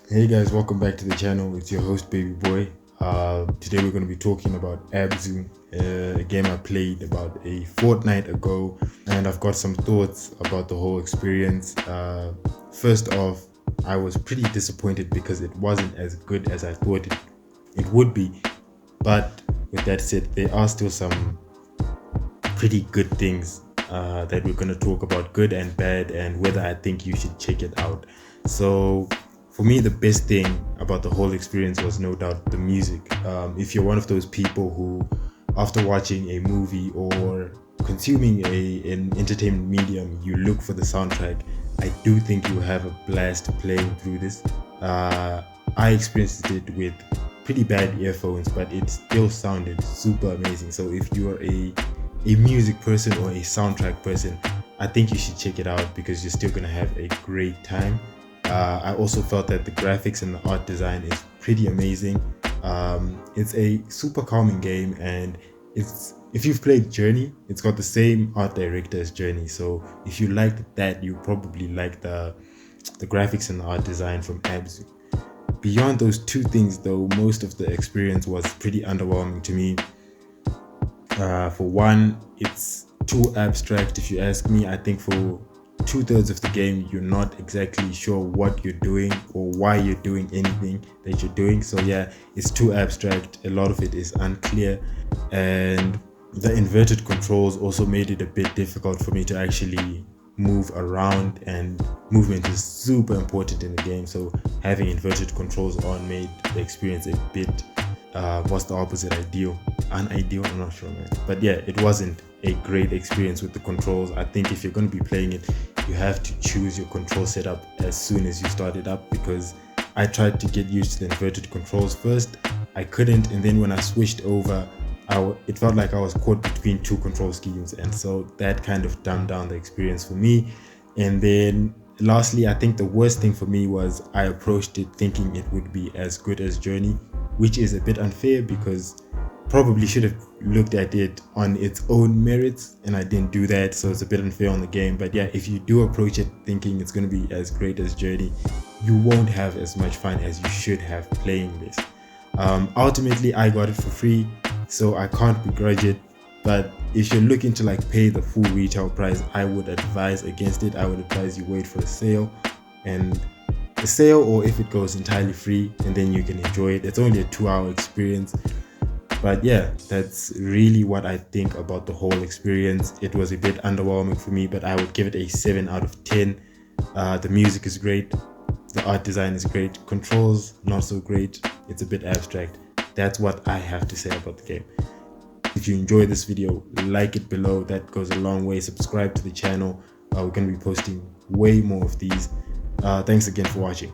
Hey guys, welcome back to the channel. It's your host Babyboy. Today we're going to be talking about Abzu, a game I played about a fortnight ago, and I've got some thoughts about the whole experience. First off, I was pretty disappointed because it wasn't as good as I thought it would be. But with that said, there are still some pretty good things that we're going to talk about, good and bad, and whether I think you should check it out. So for me, the best thing about the whole experience was no doubt the music. If you're one of those people who, after watching a movie or consuming an entertainment medium, you look for the soundtrack, I do think you have a blast playing through this. I experienced it with pretty bad earphones, but it still sounded super amazing. So if you're a music person or a soundtrack person, I think you should check it out because you're still gonna have a great time. I also felt that the graphics and the art design is pretty amazing. It's a super calming game, and if you've played Journey, it's got the same art director as Journey. So if you liked that, you probably like the graphics and the art design from Abzu. Beyond those two things, though, most of the experience was pretty underwhelming to me. For one, it's too abstract. If you ask me, I think for 2/3 of the game you're not exactly sure what you're doing or why you're doing anything that you're doing. So yeah, it's too abstract. A lot of it is unclear, and the inverted controls also made it a bit difficult for me to actually move around, and movement is super important in the game. So having inverted controls on made the experience a bit what's the opposite, unideal, I'm not sure, man. But yeah, it wasn't a great experience with the controls. I think if you're going to be playing it, you have to choose your control setup as soon as you start it up, because I tried to get used to the inverted controls first. I couldn't, and then when I switched over, it felt like I was caught between two control schemes, and so that kind of dumbed down the experience for me. And then lastly, I think the worst thing for me was I approached it thinking it would be as good as Journey, which is a bit unfair because probably should have looked at it on its own merits, and I didn't do that, so it's a bit unfair on the game. But yeah, if you do approach it thinking it's going to be as great as Journey, you won't have as much fun as you should have playing this. Ultimately, I got it for free, so I can't begrudge it. But if you're looking to pay the full retail price, I would advise against it. I would advise you wait for a sale, and a sale, or if it goes entirely free, and then you can enjoy it. It's only a 2-hour experience. But yeah, that's really what I think about the whole experience. It was a bit underwhelming for me, but I would give it a 7 out of 10. The music is great, the art design is great, controls not so great, it's a bit abstract. That's what I have to say about the game. If you enjoyed this video, like it below, that goes a long way. Subscribe to the channel. We're going to be posting way more of these. Thanks again for watching.